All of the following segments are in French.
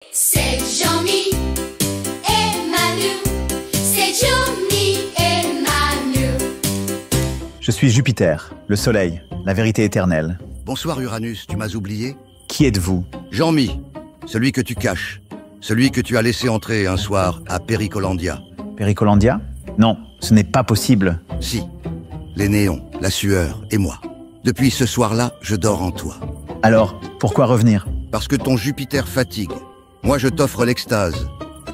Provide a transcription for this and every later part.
C'est Jean-Mi et Manu. C'est Jean-Mi et Manu. Je suis Jupiter, le soleil, la vérité éternelle. Bonsoir Uranus, tu m'as oublié? Qui êtes-vous? Jean-Mi, celui que tu caches. Celui que tu as laissé entrer un soir à Pericolandia. Pericolandia? Non, ce n'est pas possible. Si, les néons, la sueur et moi. Depuis ce soir-là, je dors en toi. Alors, pourquoi revenir? Parce que ton Jupiter fatigue. Moi, je t'offre l'extase.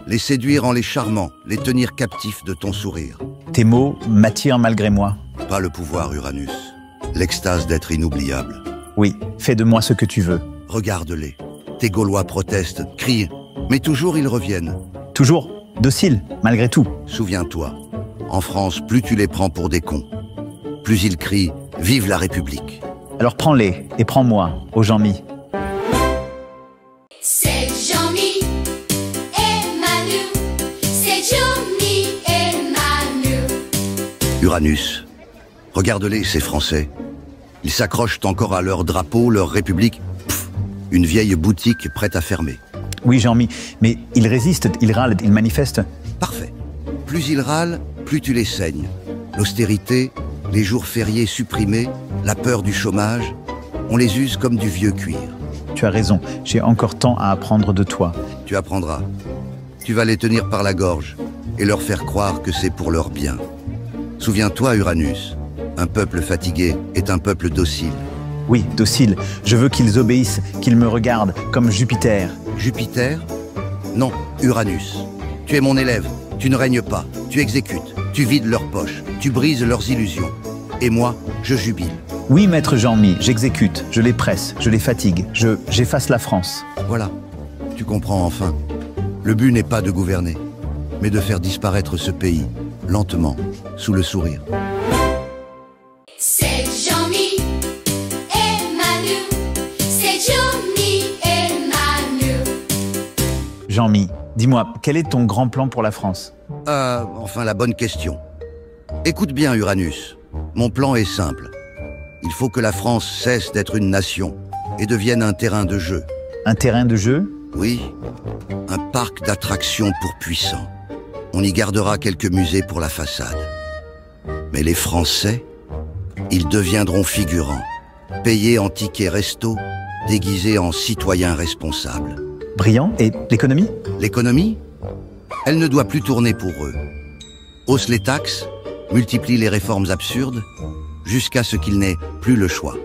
Les séduire en les charmant, les tenir captifs de ton sourire. Tes mots m'attirent malgré moi. Pas le pouvoir, Uranus. L'extase d'être inoubliable. Oui, fais de moi ce que tu veux. Regarde-les. Tes Gaulois protestent, crient, mais toujours ils reviennent. Toujours docile, malgré tout. Souviens-toi, en France, plus tu les prends pour des cons, plus ils crient « Vive la République !» Alors prends-les et prends-moi, ô Jean-Mi. C'est Jean-Mi et Manu. C'est Jean-Mi et Manu. Uranus, regarde-les, ces Français. Ils s'accrochent encore à leur drapeau, leur République. Pff, une vieille boutique prête à fermer. Oui, Jean-Mi, mais ils résistent, ils râlent, ils manifestent. Parfait. Plus ils râlent, plus tu les saignes. L'austérité, les jours fériés supprimés, la peur du chômage, on les use comme du vieux cuir. Tu as raison, j'ai encore tant à apprendre de toi. Tu apprendras. Tu vas les tenir par la gorge et leur faire croire que c'est pour leur bien. Souviens-toi, Uranus, un peuple fatigué est un peuple docile. Oui, docile, je veux qu'ils obéissent, qu'ils me regardent, comme Jupiter. Jupiter? Non, Uranus. Tu es mon élève, tu ne règnes pas, tu exécutes, tu vides leurs poches, tu brises leurs illusions. Et moi, je jubile. Oui, maître Jean-Mi, j'exécute, je les presse, je les fatigue, j'efface la France. Voilà, tu comprends enfin. Le but n'est pas de gouverner, mais de faire disparaître ce pays, lentement, sous le sourire. C'est Jean-Mi et Manu. C'est Jean-Mi et Manu. Jean-Mi, dis-moi, quel est ton grand plan pour la France? Enfin la bonne question. Écoute bien, Uranus. Mon plan est simple. Il faut que la France cesse d'être une nation et devienne un terrain de jeu. Un terrain de jeu? Oui, un parc d'attractions pour puissants. On y gardera quelques musées pour la façade. Mais les Français, ils deviendront figurants, payés en tickets resto, déguisés en citoyens responsables. Brillant. Et l'économie? L'économie, elle ne doit plus tourner pour eux. Hausse les taxes, multiplie les réformes absurdes, jusqu'à ce qu'ils n'aient plus le choix.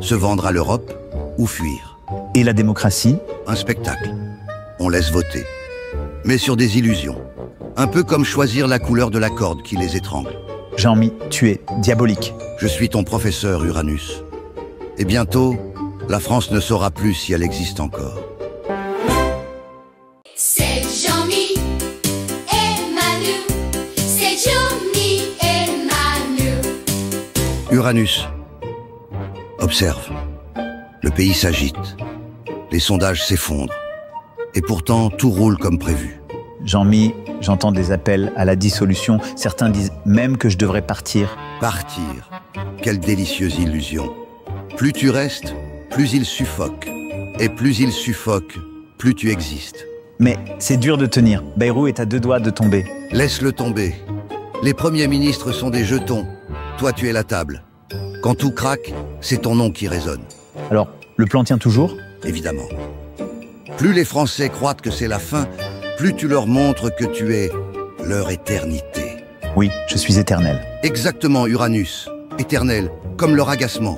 Se vendre à l'Europe ou fuir. Et la démocratie? Un spectacle. On laisse voter. Mais sur des illusions. Un peu comme choisir la couleur de la corde qui les étrangle. Jean-Mi, tu es diabolique. Je suis ton professeur, Uranus. Et bientôt, la France ne saura plus si elle existe encore. C'est Jean-Mi et Manu. C'est Jean-Mi et Manu. Uranus, observe. Le pays s'agite. Les sondages s'effondrent. Et pourtant, tout roule comme prévu. Jean-Mi, j'entends des appels à la dissolution. Certains disent même que je devrais partir. Partir. Quelle délicieuse illusion. Plus tu restes, plus il suffoque. Et plus il suffoque, plus tu existes. Mais c'est dur de tenir. Bayrou est à 2 doigts de tomber. Laisse-le tomber. Les premiers ministres sont des jetons. Toi, tu es la table. Quand tout craque, c'est ton nom qui résonne. Alors, le plan tient toujours? Évidemment. Plus les Français croient que c'est la fin, plus tu leur montres que tu es leur éternité. Oui, je suis éternel. Exactement, Uranus. Éternel, comme leur agacement.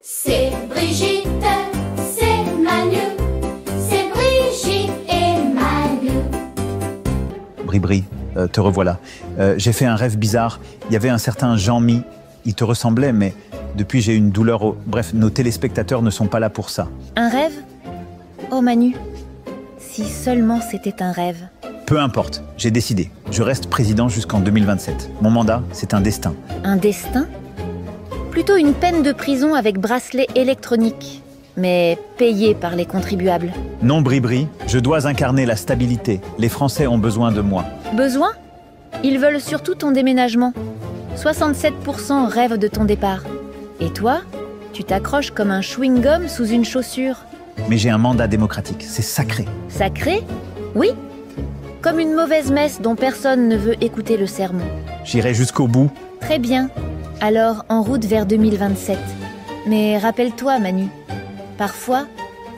C'est Brigitte, c'est Manu. C'est Brigitte et Manu. Bribri, te revoilà. J'ai fait un rêve bizarre. Il y avait un certain Jean-Mi. Il te ressemblait, mais depuis j'ai une douleur au... Bref, nos téléspectateurs ne sont pas là pour ça. Un rêve? Oh Manu, si seulement c'était un rêve. Peu importe, j'ai décidé. Je reste président jusqu'en 2027. Mon mandat, c'est un destin. Un destin? Plutôt une peine de prison avec bracelet électronique, mais payé par les contribuables. Non, Bribri, je dois incarner la stabilité. Les Français ont besoin de moi. Besoin? Ils veulent surtout ton déménagement. 67% rêvent de ton départ. Et toi, tu t'accroches comme un chewing-gum sous une chaussure. Mais j'ai un mandat démocratique, c'est sacré. Sacré? Oui. Comme une mauvaise messe dont personne ne veut écouter le sermon. J'irai jusqu'au bout. Très bien. Alors, en route vers 2027. Mais rappelle-toi, Manu, parfois,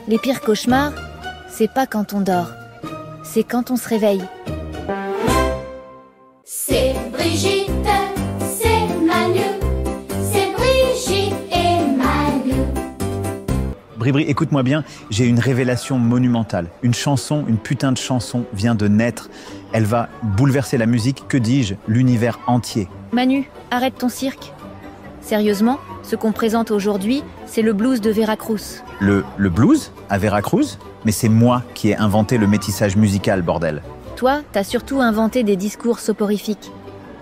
les pires cauchemars, c'est pas quand on dort, c'est quand on se réveille. C'est Brigitte, c'est Manu, c'est Brigitte et Manu. Bribri, écoute-moi bien, j'ai une révélation monumentale. Une chanson, une putain de chanson vient de naître. Elle va bouleverser la musique, que dis-je, l'univers entier. Manu, arrête ton cirque. Sérieusement, ce qu'on présente aujourd'hui, c'est le blues de Veracruz. Le blues à Veracruz? Mais c'est moi qui ai inventé le métissage musical, bordel. Toi, t'as surtout inventé des discours soporifiques.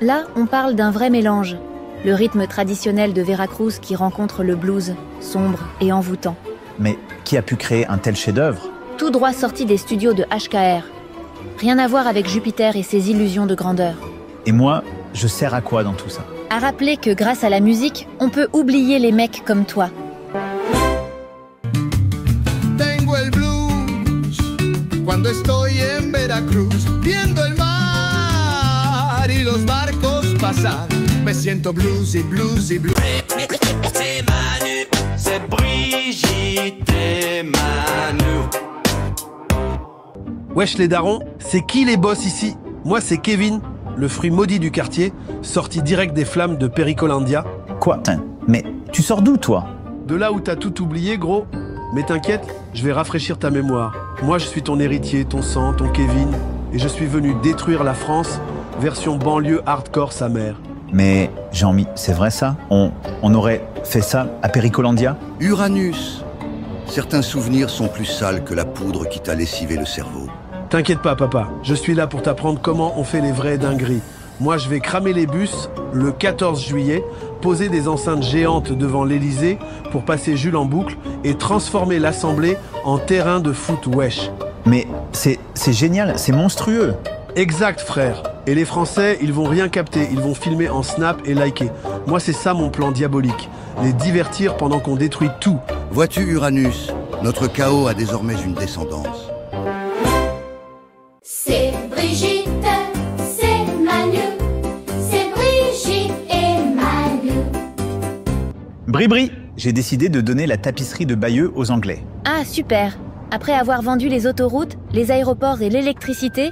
Là, on parle d'un vrai mélange. Le rythme traditionnel de Veracruz qui rencontre le blues, sombre et envoûtant. Mais qui a pu créer un tel chef-d'œuvre? Tout droit sorti des studios de HKR. Rien à voir avec Jupiter et ses illusions de grandeur. Et moi, je sers à quoi dans tout ça? À rappeler que grâce à la musique, on peut oublier les mecs comme toi. Tengo el blues cuando estoy en Veracruz, viendo el mar y los barcos pasar. Me siento bluesy, bluesy, bluesy. C'est Manu, c'est Brigitte et Manu. Wesh les darons, c'est qui les boss ici? Moi c'est Kevin, le fruit maudit du quartier, sorti direct des flammes de Pericolandia. Quoi? Putain, mais tu sors d'où, toi? De là où t'as tout oublié, gros. Mais t'inquiète, je vais rafraîchir ta mémoire. Moi je suis ton héritier, ton sang, ton Kevin, et je suis venu détruire la France, version banlieue hardcore sa mère. Mais, Jean-Mi, c'est vrai ça? On aurait fait ça à Pericolandia? Uranus. Certains souvenirs sont plus sales que la poudre qui t'a lessivé le cerveau. T'inquiète pas, papa, je suis là pour t'apprendre comment on fait les vraies dingueries. Moi, je vais cramer les bus le 14 juillet, poser des enceintes géantes devant l'Elysée pour passer Jules en boucle et transformer l'Assemblée en terrain de foot wesh. Mais c'est génial, c'est monstrueux. Exact, frère. Et les Français, ils vont rien capter, ils vont filmer en snap et liker. Moi, c'est ça mon plan diabolique. Les divertir pendant qu'on détruit tout. Vois-tu, Uranus, notre chaos a désormais une descendance. C'est Brigitte, c'est Manu, c'est Brigitte et Manu. Bribri, j'ai décidé de donner la tapisserie de Bayeux aux Anglais. Ah, super. Après avoir vendu les autoroutes, les aéroports et l'électricité,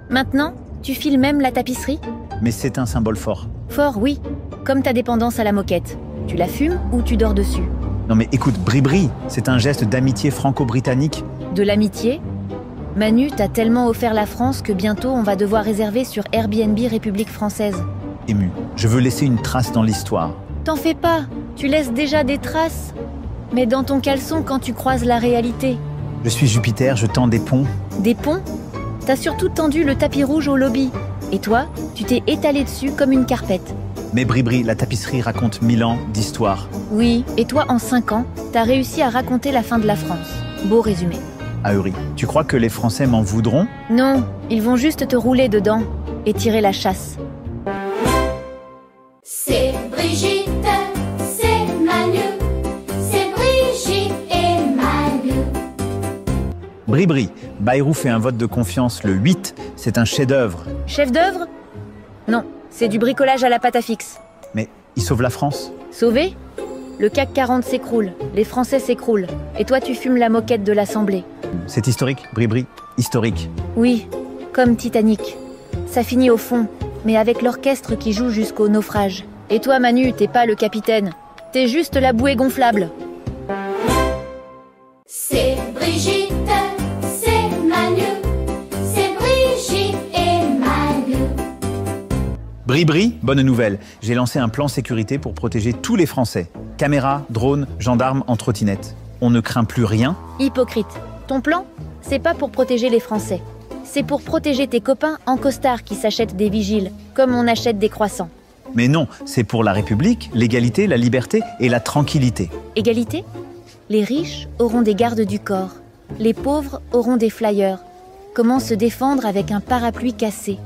maintenant, tu files même la tapisserie? Mais c'est un symbole fort. Fort, oui. Comme ta dépendance à la moquette. Tu la fumes ou tu dors dessus? Non mais écoute, Bribri, c'est un geste d'amitié franco-britannique. De l'amitié? Manu, t'as tellement offert la France que bientôt on va devoir réserver sur Airbnb République française. Ému, je veux laisser une trace dans l'histoire. T'en fais pas, tu laisses déjà des traces. Mais dans ton caleçon quand tu croises la réalité. Je suis Jupiter, je tends des ponts. Des ponts? T'as surtout tendu le tapis rouge au lobby. Et toi, tu t'es étalé dessus comme une carpette. Mais Bribri, la tapisserie raconte 1000 ans d'histoire. Oui, et toi, en 5 ans, t'as réussi à raconter la fin de la France. Beau résumé. Ahuri, tu crois que les Français m'en voudront? Non, ils vont juste te rouler dedans et tirer la chasse. C'est Brigitte, c'est Manu, c'est Brigitte et Manu. Bribri, Bayrou fait un vote de confiance le 8, c'est un chef-d'œuvre. Chef d'œuvre? Non, c'est du bricolage à la pâte à fixe. Mais il sauve la France. Sauvé? Le CAC 40 s'écroule, les Français s'écroulent, et toi tu fumes la moquette de l'Assemblée. C'est historique, Bribri, historique. Oui, comme Titanic. Ça finit au fond, mais avec l'orchestre qui joue jusqu'au naufrage. Et toi Manu, t'es pas le capitaine, t'es juste la bouée gonflable. C'est Brigitte, c'est Manu, c'est Brigitte et Manu. Bribri, bonne nouvelle, j'ai lancé un plan sécurité pour protéger tous les Français. Caméras, drones, gendarmes en trottinette. On ne craint plus rien. Hypocrite. Ton plan, c'est pas pour protéger les Français. C'est pour protéger tes copains en costard qui s'achètent des vigiles, comme on achète des croissants. Mais non, c'est pour la République, l'égalité, la liberté et la tranquillité. Égalité? Les riches auront des gardes du corps. Les pauvres auront des flyers. Comment se défendre avec un parapluie cassé?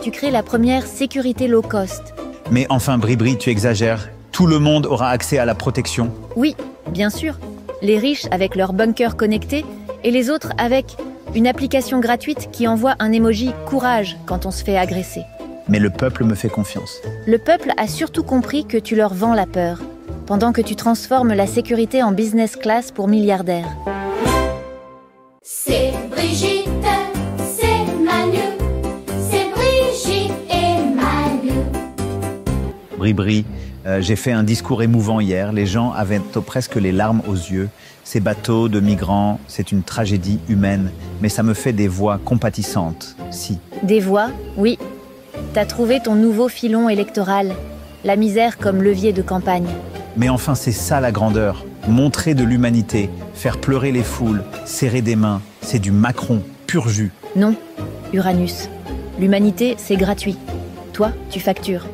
Tu crées la première sécurité low cost. Mais enfin, Bribri, tu exagères. Tout le monde aura accès à la protection. Oui, bien sûr. Les riches avec leur bunker connecté et les autres avec une application gratuite qui envoie un emoji courage quand on se fait agresser. Mais le peuple me fait confiance. Le peuple a surtout compris que tu leur vends la peur, pendant que tu transformes la sécurité en business class pour milliardaires. C'est Brigitte, c'est Manu, c'est Brigitte et Manu. Bri-bri, j'ai fait un discours émouvant hier. Les gens avaient presque les larmes aux yeux. Ces bateaux de migrants, c'est une tragédie humaine. Mais ça me fait des voix compatissantes, si. Des voix, oui. T'as trouvé ton nouveau filon électoral. La misère comme levier de campagne. Mais enfin, c'est ça la grandeur. Montrer de l'humanité, faire pleurer les foules, serrer des mains. C'est du Macron, pur jus. Non, Uranus. L'humanité, c'est gratuit. Toi, tu factures.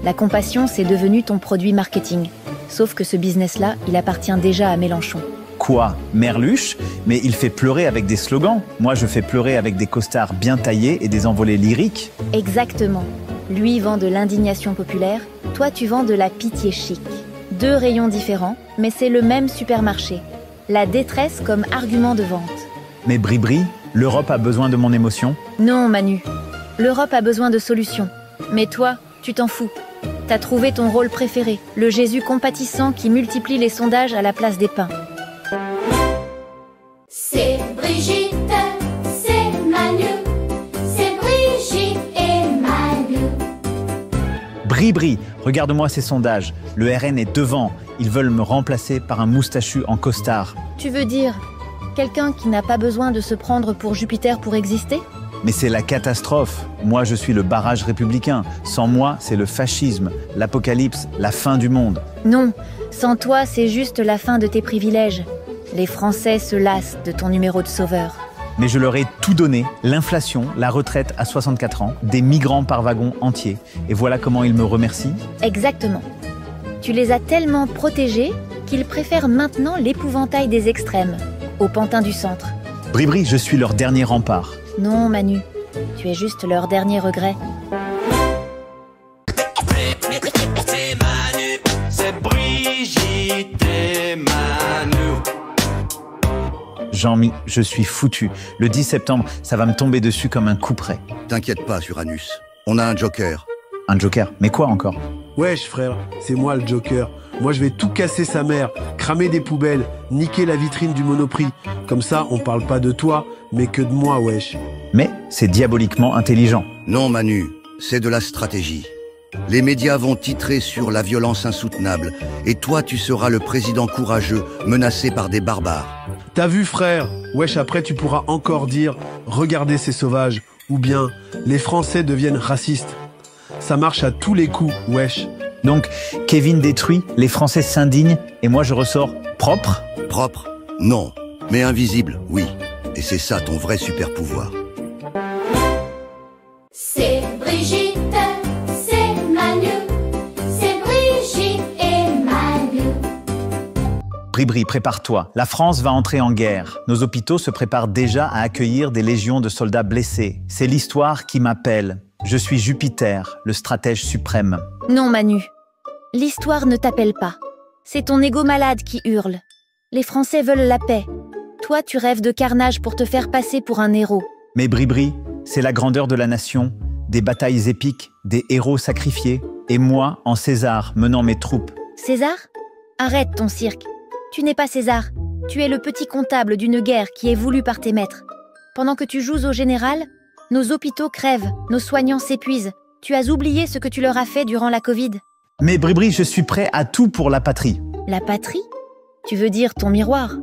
La compassion, c'est devenu ton produit marketing. Sauf que ce business-là, il appartient déjà à Mélenchon. Quoi, Merluche? Mais il fait pleurer avec des slogans. Moi, je fais pleurer avec des costards bien taillés et des envolées lyriques. Exactement. Lui vend de l'indignation populaire, toi tu vends de la pitié chic. Deux rayons différents, mais c'est le même supermarché. La détresse comme argument de vente. Mais Bri-bri, l'Europe a besoin de mon émotion? Non, Manu. L'Europe a besoin de solutions. Mais toi, tu t'en fous. T'as trouvé ton rôle préféré, le Jésus compatissant qui multiplie les sondages à la place des pains. C'est Brigitte, c'est Manu, c'est Brigitte et Manu. Bri-bri, regarde-moi ces sondages. Le RN est devant. Ils veulent me remplacer par un moustachu en costard. Tu veux dire quelqu'un qui n'a pas besoin de se prendre pour Jupiter pour exister? Mais c'est la catastrophe. Moi, je suis le barrage républicain. Sans moi, c'est le fascisme, l'apocalypse, la fin du monde. Non, sans toi, c'est juste la fin de tes privilèges. Les Français se lassent de ton numéro de sauveur. Mais je leur ai tout donné, l'inflation, la retraite à 64 ans, des migrants par wagon entier. Et voilà comment ils me remercient. Exactement. Tu les as tellement protégés qu'ils préfèrent maintenant l'épouvantail des extrêmes, au pantin du centre. Bri-bri, je suis leur dernier rempart. Non, Manu, tu es juste leur dernier regret. C'est Manu, c'est Brigitte et Manu. Jean-Mi, je suis foutu. Le 10 septembre, ça va me tomber dessus comme un coup près. T'inquiète pas, Uranus. On a un joker. Un joker? Mais quoi encore? Wesh frère, c'est moi le Joker. Moi je vais tout casser sa mère, cramer des poubelles, niquer la vitrine du Monoprix. Comme ça, on parle pas de toi, mais que de moi, wesh. Mais c'est diaboliquement intelligent. Non, Manu, c'est de la stratégie. Les médias vont titrer sur la violence insoutenable. Et toi, tu seras le président courageux, menacé par des barbares. T'as vu frère? Wesh, après tu pourras encore dire « Regardez ces sauvages » ou bien « Les Français deviennent racistes ». Ça marche à tous les coups, wesh. Donc, Kevin détruit, les Français s'indignent, et moi je ressors propre? Propre? Non. Mais invisible, oui. Et c'est ça ton vrai super pouvoir. C'est Brigitte, c'est Manu, c'est Brigitte et Manu. Bri-bri, prépare-toi. La France va entrer en guerre. Nos hôpitaux se préparent déjà à accueillir des légions de soldats blessés. C'est l'histoire qui m'appelle. Je suis Jupiter, le stratège suprême. Non, Manu. L'histoire ne t'appelle pas. C'est ton ego malade qui hurle. Les Français veulent la paix. Toi, tu rêves de carnage pour te faire passer pour un héros. Mais Bri-bri, c'est la grandeur de la nation, des batailles épiques, des héros sacrifiés, et moi, en César, menant mes troupes. César? Arrête ton cirque. Tu n'es pas César. Tu es le petit comptable d'une guerre qui est voulue par tes maîtres. Pendant que tu joues au général, nos hôpitaux crèvent, nos soignants s'épuisent. Tu as oublié ce que tu leur as fait durant la Covid. Mais Bri-bri, je suis prêt à tout pour la patrie. La patrie? Tu veux dire ton miroir?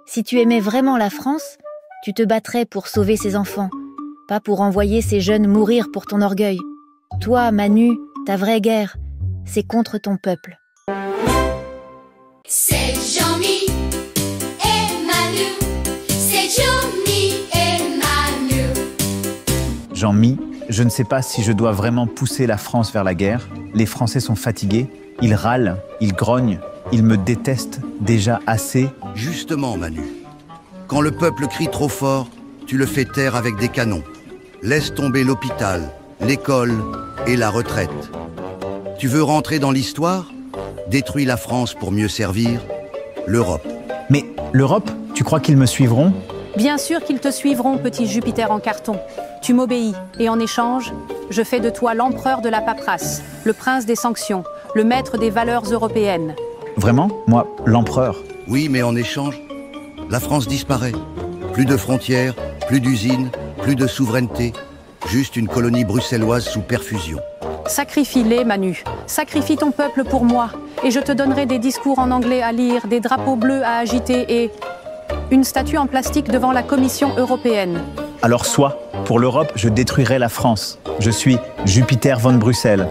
Si tu aimais vraiment la France, tu te battrais pour sauver ses enfants, pas pour envoyer ces jeunes mourir pour ton orgueil. Toi, Manu, ta vraie guerre, c'est contre ton peuple. C'est Jean-Mi et Manu, c'est Jean-Mi et Manu. Jean-Mi, je ne sais pas si je dois vraiment pousser la France vers la guerre. Les Français sont fatigués, ils râlent, ils grognent, ils me détestent déjà assez. Justement, Manu. Quand le peuple crie trop fort, tu le fais taire avec des canons. Laisse tomber l'hôpital, l'école et la retraite. Tu veux rentrer dans l'histoire? Détruis la France pour mieux servir l'Europe. Mais l'Europe, tu crois qu'ils me suivront? Bien sûr qu'ils te suivront, petit Jupiter en carton. Tu m'obéis, et en échange, je fais de toi l'empereur de la paperasse, le prince des sanctions, le maître des valeurs européennes. Vraiment? Moi, l'empereur? Oui, mais en échange, la France disparaît. Plus de frontières, plus d'usines, plus de souveraineté. Juste une colonie bruxelloise sous perfusion. Sacrifie-les, Manu. Sacrifie ton peuple pour moi. Et je te donnerai des discours en anglais à lire, des drapeaux bleus à agiter et une statue en plastique devant la Commission européenne. Alors soit, pour l'Europe, je détruirai la France. Je suis Jupiter von Bruxelles.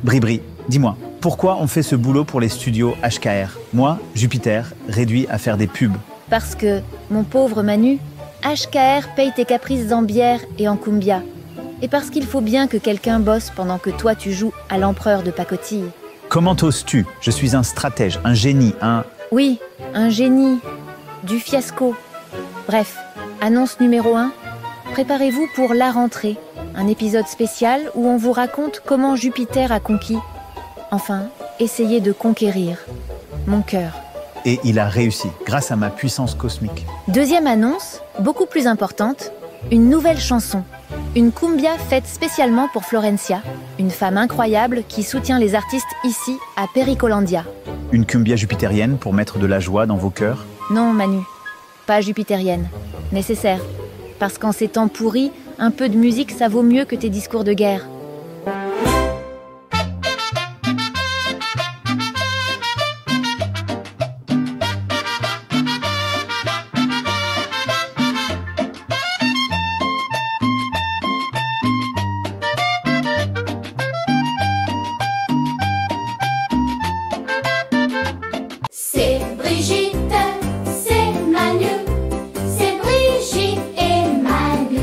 Bribri, dis-moi, pourquoi on fait ce boulot pour les studios HKR? Moi, Jupiter, réduit à faire des pubs. Parce que, mon pauvre Manu, HKR paye tes caprices en bière et en cumbia. Et parce qu'il faut bien que quelqu'un bosse pendant que toi tu joues à l'empereur de pacotille. Comment oses-tu? Je suis un stratège, un génie, un... Oui, un génie. Du fiasco. Bref, annonce numéro 1. Préparez-vous pour la rentrée. Un épisode spécial où on vous raconte comment Jupiter a conquis. Enfin, essayé de conquérir. Mon cœur. Et il a réussi, grâce à ma puissance cosmique. Deuxième annonce, beaucoup plus importante, une nouvelle chanson. Une cumbia faite spécialement pour Florencia, une femme incroyable qui soutient les artistes ici, à Pericolandia. Une cumbia jupitérienne pour mettre de la joie dans vos cœurs? Non, Manu, pas jupitérienne. Nécessaire. Parce qu'en ces temps pourris, un peu de musique, ça vaut mieux que tes discours de guerre. C'est Brigitte, c'est Manu, c'est Brigitte et Manu.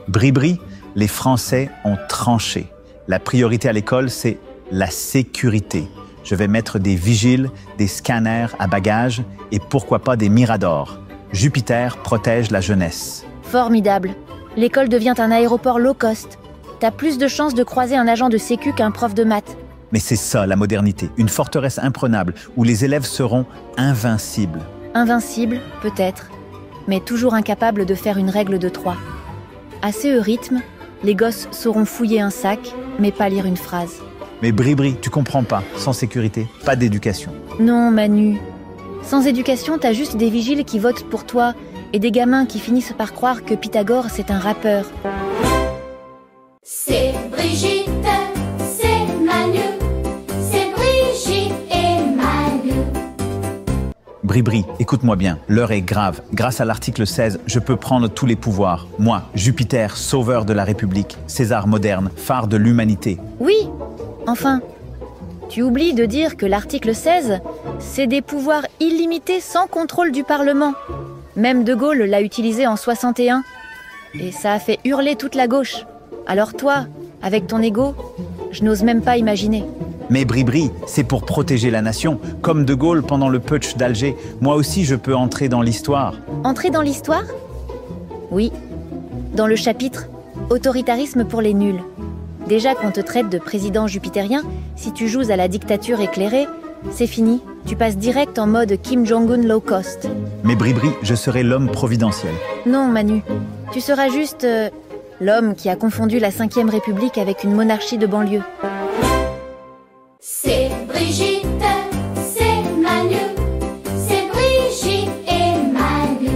Bribri, les Français ont tranché. La priorité à l'école, c'est la sécurité. Je vais mettre des vigiles, des scanners à bagages et pourquoi pas des miradors. Jupiter protège la jeunesse. Formidable. L'école devient un aéroport low cost. T'as plus de chances de croiser un agent de sécu qu'un prof de maths. Mais c'est ça la modernité, une forteresse imprenable où les élèves seront invincibles. Invincible, peut-être, mais toujours incapable de faire une règle de 3. À ce rythme, les gosses sauront fouiller un sac, mais pas lire une phrase. Mais Bribri, tu comprends pas, sans sécurité, pas d'éducation. Non, Manu. Sans éducation, t'as juste des vigiles qui votent pour toi et des gamins qui finissent par croire que Pythagore, c'est un rappeur. C'est Brigitte, c'est Manu, c'est Brigitte et Manu. Bribri, écoute-moi bien, l'heure est grave. Grâce à l'article 16, je peux prendre tous les pouvoirs. Moi, Jupiter, sauveur de la République, César moderne, phare de l'humanité. Oui, enfin. Tu oublies de dire que l'article 16, c'est des pouvoirs illimités sans contrôle du Parlement. Même De Gaulle l'a utilisé en 61. Et ça a fait hurler toute la gauche. Alors toi, avec ton ego, je n'ose même pas imaginer. Mais Bribri, c'est pour protéger la nation. Comme De Gaulle pendant le putsch d'Alger, moi aussi je peux entrer dans l'histoire. Entrer dans l'histoire? Oui. Dans le chapitre « Autoritarisme pour les nuls ». Déjà qu'on te traite de président jupitérien, si tu joues à la dictature éclairée, c'est fini. Tu passes direct en mode Kim Jong-un low cost. Mais Bribri, je serai l'homme providentiel. Non, Manu. Tu seras juste l'homme qui a confondu la 5e République avec une monarchie de banlieue. C'est Brigitte, c'est Manu, c'est Brigitte et Manu.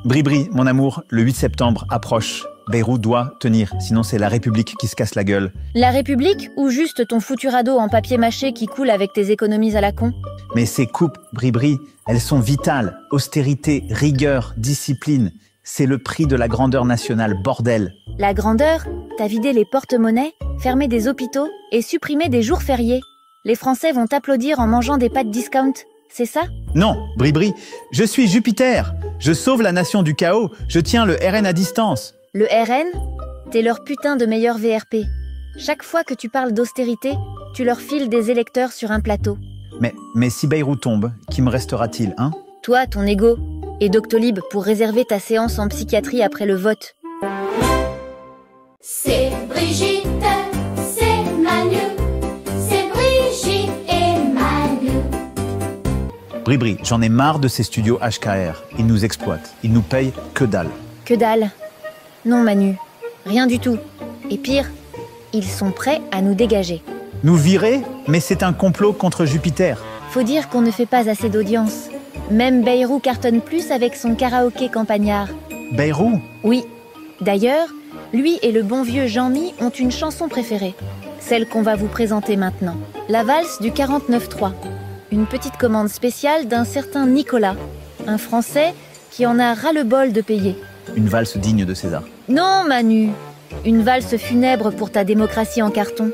Bribri, mon amour, le 8 septembre approche. Beyrouth doit tenir, sinon c'est la République qui se casse la gueule. La République ou juste ton foutu radeau en papier mâché qui coule avec tes économies à la con? Mais ces coupes, Bribri, elles sont vitales. Austérité, rigueur, discipline. C'est le prix de la grandeur nationale, bordel. La grandeur? T'as vidé les porte-monnaies, fermé des hôpitaux et supprimé des jours fériés. Les Français vont t'applaudir en mangeant des pâtes discount, c'est ça? Non, Bribri, je suis Jupiter. Je sauve la nation du chaos. Je tiens le RN à distance. Le RN? T'es leur putain de meilleur VRP. Chaque fois que tu parles d'austérité, tu leur files des électeurs sur un plateau. Mais si Beyrouth tombe, qui me restera-t-il, hein? Toi, ton ego, et Doctolib pour réserver ta séance en psychiatrie après le vote. C'est Brigitte, c'est Manu, c'est Brigitte et Manu. Bribri, j'en ai marre de ces studios HKR. Ils nous exploitent. Ils nous payent que dalle. Que dalle. Non, Manu, rien du tout. Et pire, ils sont prêts à nous dégager. Nous virer? Mais c'est un complot contre Jupiter. Faut dire qu'on ne fait pas assez d'audience. Même Bayrou cartonne plus avec son karaoké campagnard. Bayrou? Oui. D'ailleurs, lui et le bon vieux Jean-Mi ont une chanson préférée. Celle qu'on va vous présenter maintenant. La valse du 49.3. Une petite commande spéciale d'un certain Nicolas, un Français qui en a ras-le-bol de payer. Une valse digne de César. Non, Manu. Une valse funèbre pour ta démocratie en carton.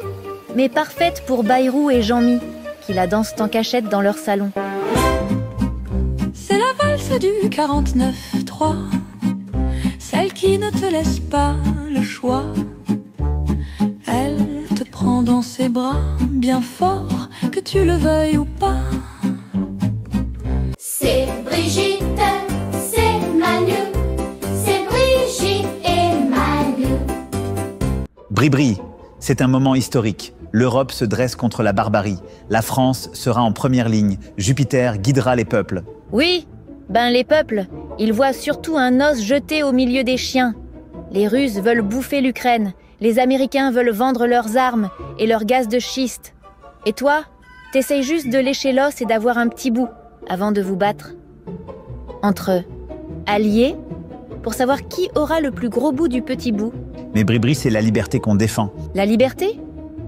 Mais parfaite pour Bayrou et Jean-Mi, qui la dansent en cachette dans leur salon. C'est la valse du 49.3, celle qui ne te laisse pas le choix. Elle te prend dans ses bras bien fort, que tu le veuilles ou pas. C'est Brigitte, c'est Manu, c'est Brigitte et Manu. Bribri, c'est un moment historique. L'Europe se dresse contre la barbarie. La France sera en première ligne. Jupiter guidera les peuples. Oui, ben les peuples, ils voient surtout un os jeté au milieu des chiens. Les Russes veulent bouffer l'Ukraine, les Américains veulent vendre leurs armes et leur gaz de schiste. Et toi, t'essayes juste de lécher l'os et d'avoir un petit bout avant de vous battre. Entre alliés, pour savoir qui aura le plus gros bout du petit bout. Mais Bribri, c'est la liberté qu'on défend. La liberté ?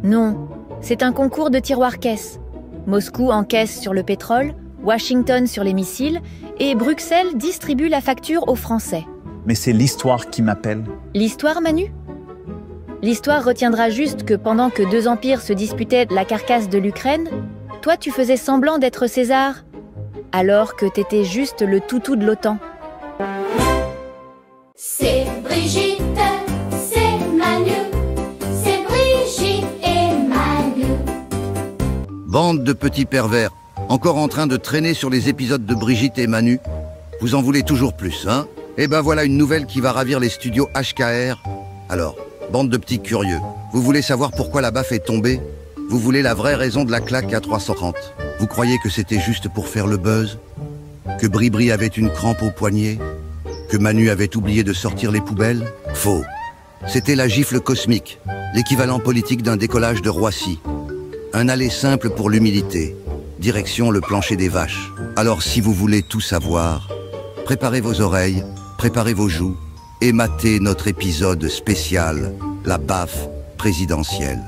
Non, c'est un concours de tiroir-caisse. Moscou encaisse sur le pétrole, Washington sur les missiles, et Bruxelles distribue la facture aux Français. Mais c'est l'histoire qui m'appelle. L'histoire, Manu ? L'histoire retiendra juste que pendant que deux empires se disputaient la carcasse de l'Ukraine, toi tu faisais semblant d'être César, alors que t'étais juste le toutou de l'OTAN. C'est Brigitte, c'est Manu, c'est Brigitte et Manu. Bande de petits pervers, encore en train de traîner sur les épisodes de Brigitte et Manu. Vous en voulez toujours plus, hein? Eh ben voilà une nouvelle qui va ravir les studios HKR. Alors, bande de petits curieux, vous voulez savoir pourquoi la baffe est tombée? Vous voulez la vraie raison de la claque à 330? Vous croyez que c'était juste pour faire le buzz? Que Bribri avait une crampe au poignet? Que Manu avait oublié de sortir les poubelles? Faux. C'était la gifle cosmique, l'équivalent politique d'un décollage de Roissy. Un aller simple pour l'humilité. Direction le plancher des vaches. Alors si vous voulez tout savoir, préparez vos oreilles, préparez vos joues et matez notre épisode spécial, la baffe présidentielle.